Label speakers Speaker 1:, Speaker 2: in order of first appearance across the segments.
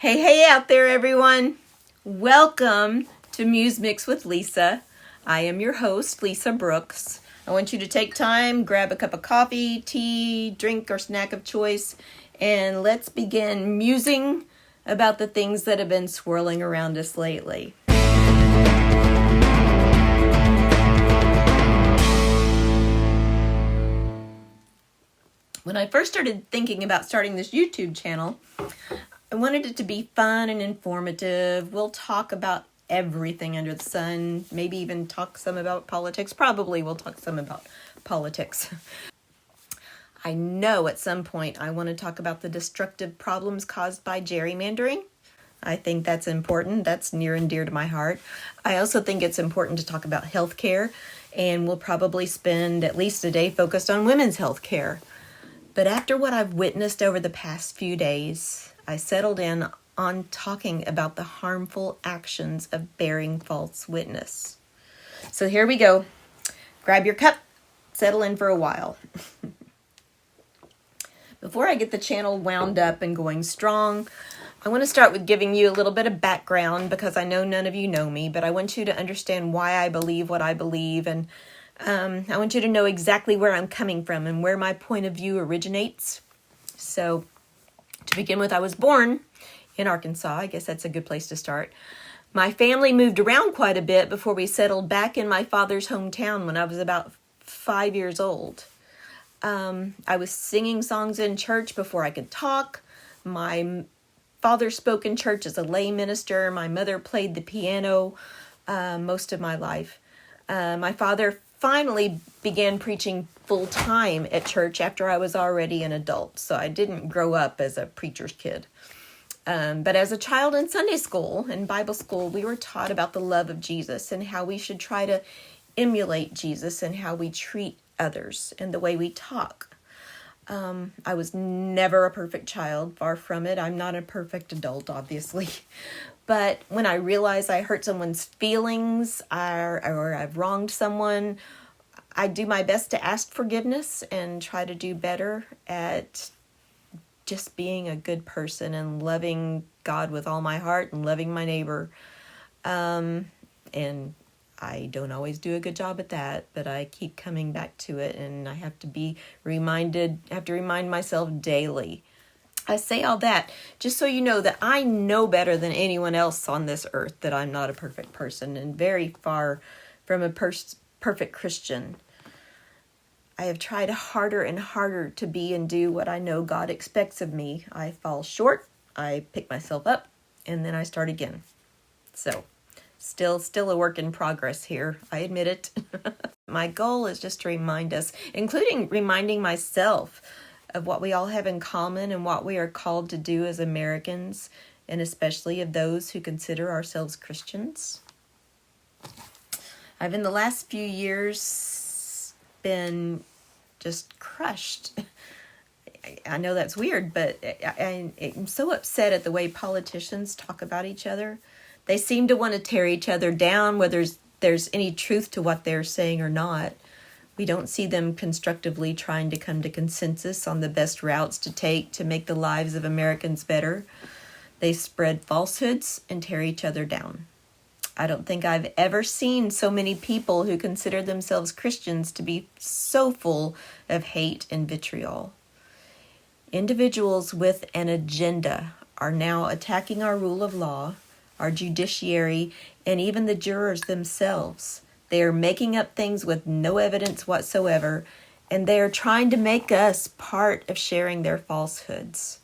Speaker 1: Hey out there, everyone. Welcome to MuseMix with Lisa. I am your host, Lisa Brooks. I want you to take time, grab a cup of coffee, tea, drink, or snack of choice, and let's begin musing about the things that have been swirling around us lately. When I first started thinking about starting this YouTube channel, I wanted it to be fun and informative. We'll talk about everything under the sun, maybe even talk some about politics. Probably we'll talk some about politics. I know at some point I want to talk about the destructive problems caused by gerrymandering. I think that's important. That's near and dear to my heart. I also think it's important to talk about healthcare, and we'll probably spend at least a day focused on women's healthcare. But after what I've witnessed over the past few days, I settled in on talking about the harmful actions of bearing false witness. So here we go. Grab your cup, settle in for a while. Before I get the channel wound up and going strong, I want to start with giving you a little bit of background because I know none of you know me, but I want you to understand why I believe what I believe, and I want you to know exactly where I'm coming from and where my point of view originates. So, to begin with, I was born in Arkansas. I guess that's a good place to start. My family moved around quite a bit before we settled back in my father's hometown when I was about 5 years old. I was singing songs in church before I could talk. My father spoke in church as a lay minister. My mother played the piano most of my life. My father finally began preaching full-time at church after I was already an adult, so I didn't grow up as a preacher's kid. But as a child in Sunday school and Bible school, we were taught about the love of Jesus and how we should try to emulate Jesus and how we treat others and the way we talk. I was never a perfect child, far from it. I'm not a perfect adult, obviously. But when I realize I hurt someone's feelings or I've wronged someone, I do my best to ask forgiveness and try to do better at just being a good person and loving God with all my heart and loving my neighbor. And I don't always do a good job at that, but I keep coming back to it, and I have to remind myself daily. I say all that just so you know that I know better than anyone else on this earth that I'm not a perfect person and very far from a perfect Christian. I have tried harder and harder to be and do what I know God expects of me. I fall short, I pick myself up, and then I start again. So, still a work in progress here. I admit it. My goal is just to remind us, including reminding myself, of what we all have in common and what we are called to do as Americans, and especially of those who consider ourselves Christians. I've in the last few years been just crushed. I know that's weird, but I'm so upset at the way politicians talk about each other. They seem to want to tear each other down, whether there's any truth to what they're saying or not. We don't see them constructively trying to come to consensus on the best routes to take to make the lives of Americans better. They spread falsehoods and tear each other down. I don't think I've ever seen so many people who consider themselves Christians to be so full of hate and vitriol. Individuals with an agenda are now attacking our rule of law, our judiciary, and even the jurors themselves. They are making up things with no evidence whatsoever, and they are trying to make us part of sharing their falsehoods.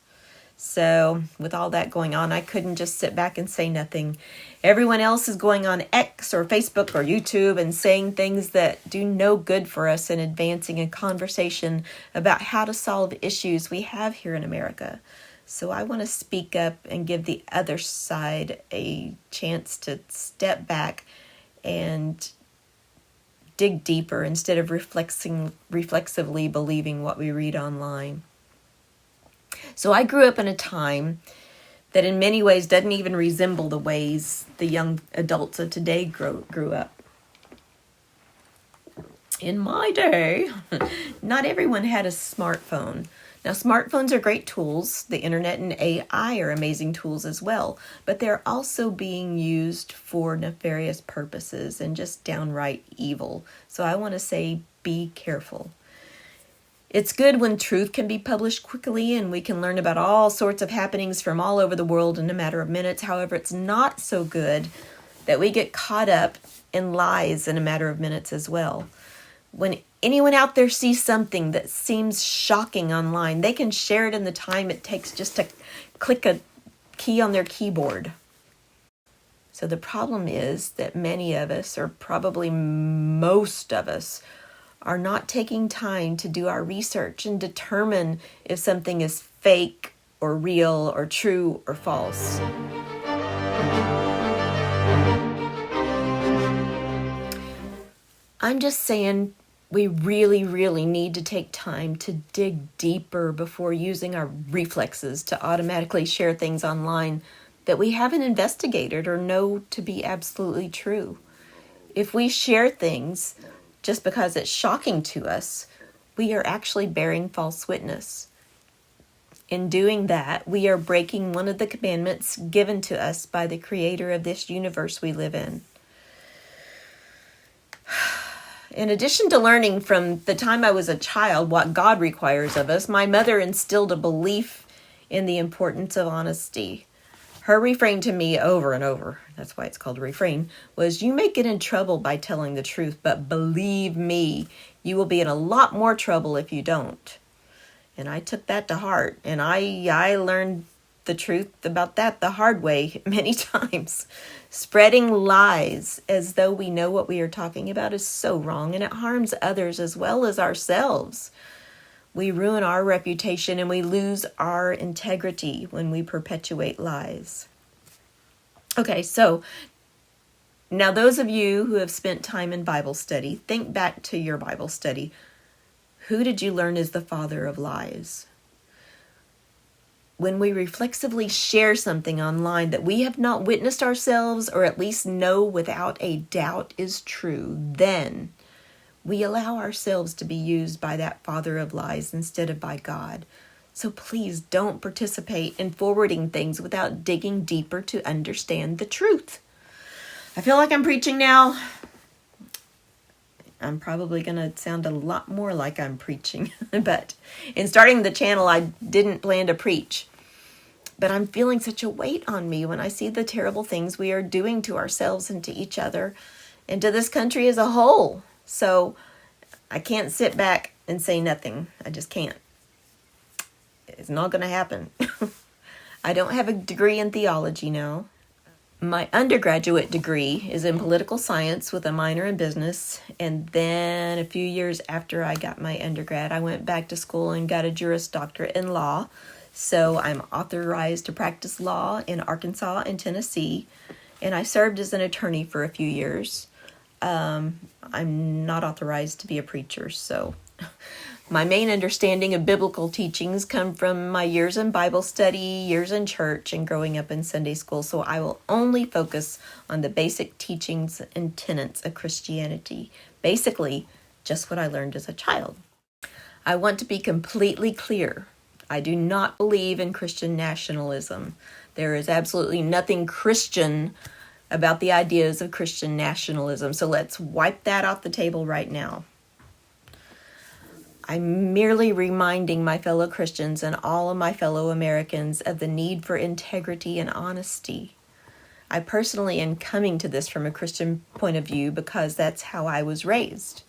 Speaker 1: So, with all that going on, I couldn't just sit back and say nothing. Everyone else is going on X or Facebook or YouTube and saying things that do no good for us and advancing a conversation about how to solve issues we have here in America. So I want to speak up and give the other side a chance to step back and dig deeper instead of reflexively believing what we read online. So I grew up in a time that in many ways doesn't even resemble the ways the young adults of today grew up. In my day, not everyone had a smartphone. Now, smartphones are great tools. The internet and AI are amazing tools as well, but they're also being used for nefarious purposes and just downright evil. So I want to say be careful. It's good when truth can be published quickly and we can learn about all sorts of happenings from all over the world in a matter of minutes. However, it's not so good that we get caught up in lies in a matter of minutes as well. When anyone out there sees something that seems shocking online, they can share it in the time it takes just to click a key on their keyboard. So the problem is that many of us, or probably most of us, are not taking time to do our research and determine if something is fake or real or true or false. I'm just saying we really, really need to take time to dig deeper before using our reflexes to automatically share things online that we haven't investigated or know to be absolutely true. If we share things just because it's shocking to us, we are actually bearing false witness. In doing that, we are breaking one of the commandments given to us by the creator of this universe we live in. In addition to learning from the time I was a child what God requires of us, my mother instilled a belief in the importance of honesty. Her refrain to me over and over, that's why it's called a refrain, was, you may get in trouble by telling the truth, but believe me, you will be in a lot more trouble if you don't. And I took that to heart, and I learned the truth about that the hard way many times. Spreading lies as though we know what we are talking about is so wrong, and it harms others as well as ourselves. We ruin our reputation and we lose our integrity when we perpetuate lies. Okay, so now those of you who have spent time in Bible study, think back to your Bible study. Who did you learn is the father of lies? When we reflexively share something online that we have not witnessed ourselves, or at least know without a doubt is true, then we allow ourselves to be used by that father of lies instead of by God. So please don't participate in forwarding things without digging deeper to understand the truth. I feel like I'm preaching now. I'm probably going to sound a lot more like I'm preaching. But in starting the channel, I didn't plan to preach. But I'm feeling such a weight on me when I see the terrible things we are doing to ourselves and to each other and to this country as a whole. So I can't sit back and say nothing. I just can't. It's not going to happen. I don't have a degree in theology now. My undergraduate degree is in political science with a minor in business. And then a few years after I got my undergrad, I went back to school and got a Juris Doctorate in law. So I'm authorized to practice law in Arkansas and Tennessee. And I served as an attorney for a few years. I'm not authorized to be a preacher, so my main understanding of biblical teachings come from my years in Bible study, years in church, and growing up in Sunday school, so I will only focus on the basic teachings and tenets of Christianity. Basically, just what I learned as a child. I want to be completely clear. I do not believe in Christian nationalism. There is absolutely nothing Christian about the ideas of Christian nationalism. So let's wipe that off the table right now. I'm merely reminding my fellow Christians and all of my fellow Americans of the need for integrity and honesty. I personally am coming to this from a Christian point of view because that's how I was raised.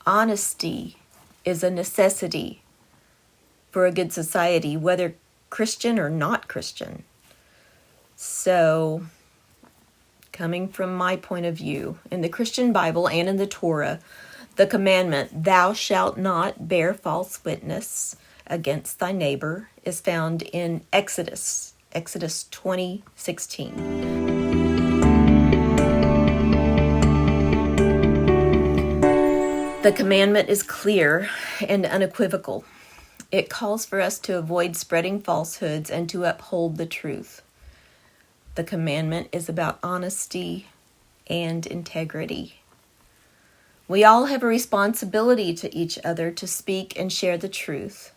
Speaker 1: Honesty is a necessity for a good society, whether Christian or not Christian. So, coming from my point of view, in the Christian Bible and in the Torah, the commandment, thou shalt not bear false witness against thy neighbor, is found in Exodus 20:16. The commandment is clear and unequivocal. It calls for us to avoid spreading falsehoods and to uphold the truth. The commandment is about honesty and integrity. We all have a responsibility to each other to speak and share the truth.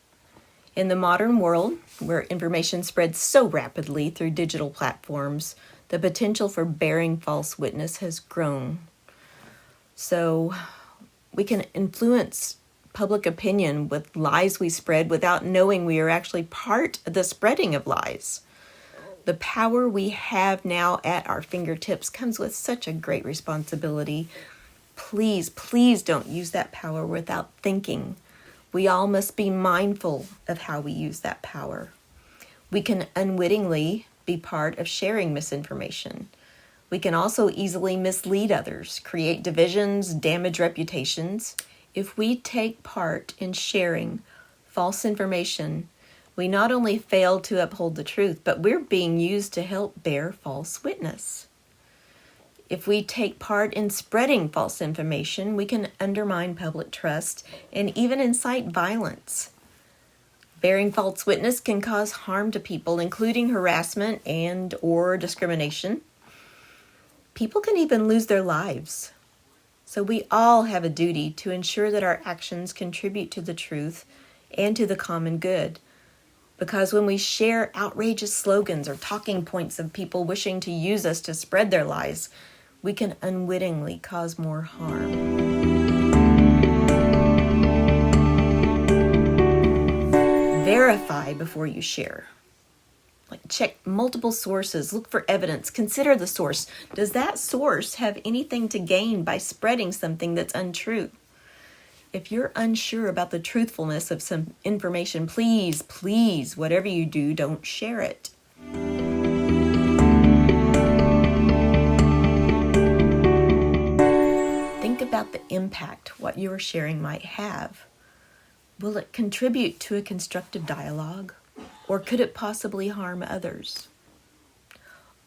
Speaker 1: In the modern world, where information spreads so rapidly through digital platforms, the potential for bearing false witness has grown. So we can influence public opinion with lies we spread without knowing we are actually part of the spreading of lies. The power we have now at our fingertips comes with such a great responsibility. Please, please don't use that power without thinking. We all must be mindful of how we use that power. We can unwittingly be part of sharing misinformation. We can also easily mislead others, create divisions, damage reputations. If we take part in sharing false information, we not only fail to uphold the truth, but we're being used to help bear false witness. If we take part in spreading false information, we can undermine public trust and even incite violence. Bearing false witness can cause harm to people, including harassment and/or discrimination. People can even lose their lives. So we all have a duty to ensure that our actions contribute to the truth and to the common good. Because when we share outrageous slogans or talking points of people wishing to use us to spread their lies, we can unwittingly cause more harm. Verify before you share. Check multiple sources, look for evidence, consider the source. Does that source have anything to gain by spreading something that's untrue? If you're unsure about the truthfulness of some information, please, please, whatever you do, don't share it. Think about the impact what you are sharing might have. Will it contribute to a constructive dialogue, or could it possibly harm others?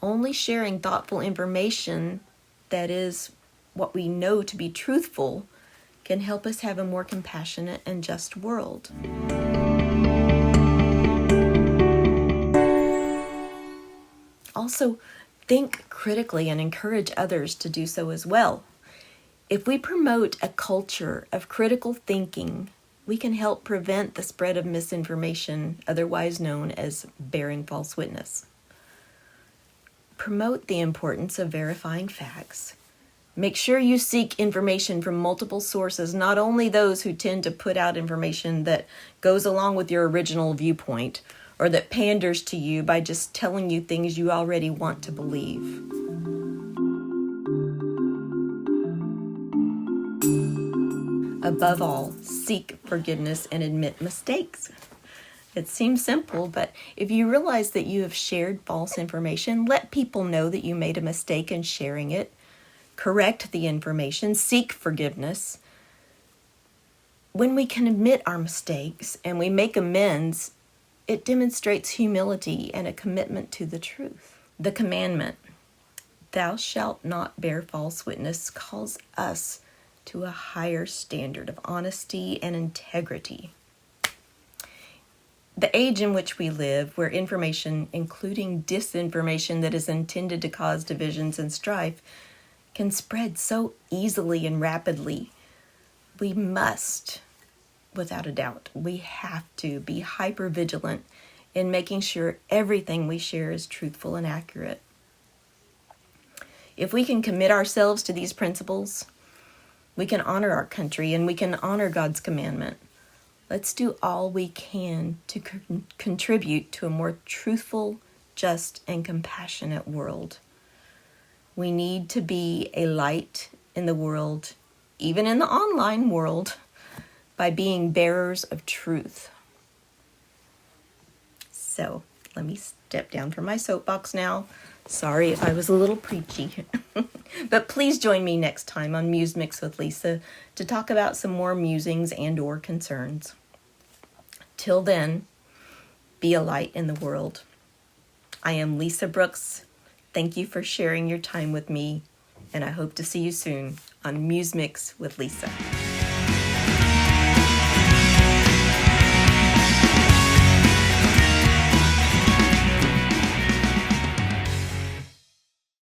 Speaker 1: Only sharing thoughtful information, that is, what we know to be truthful, can help us have a more compassionate and just world. Also, think critically and encourage others to do so as well. If we promote a culture of critical thinking, we can help prevent the spread of misinformation, otherwise known as bearing false witness. Promote the importance of verifying facts. Make sure you seek information from multiple sources, not only those who tend to put out information that goes along with your original viewpoint or that panders to you by just telling you things you already want to believe. Above all, seek forgiveness and admit mistakes. It seems simple, but if you realize that you have shared false information, let people know that you made a mistake in sharing it. Correct the information, seek forgiveness. When we can admit our mistakes and we make amends, it demonstrates humility and a commitment to the truth. The commandment, "Thou shalt not bear false witness," calls us to a higher standard of honesty and integrity. The age in which we live, where information, including disinformation that is intended to cause divisions and strife, can spread so easily and rapidly, we must, without a doubt, we have to be hyper vigilant in making sure everything we share is truthful and accurate. If we can commit ourselves to these principles, we can honor our country and we can honor God's commandment. Let's do all we can to contribute to a more truthful, just, and compassionate world. We need to be a light in the world, even in the online world, by being bearers of truth. So, let me step down from my soapbox now. Sorry if I was a little preachy. But please join me next time on MuseMix with Lisa to talk about some more musings and/or concerns. Till then, be a light in the world. I am Lisa Brooks. Thank you for sharing your time with me, and I hope to see you soon on MuseMix with Lisa.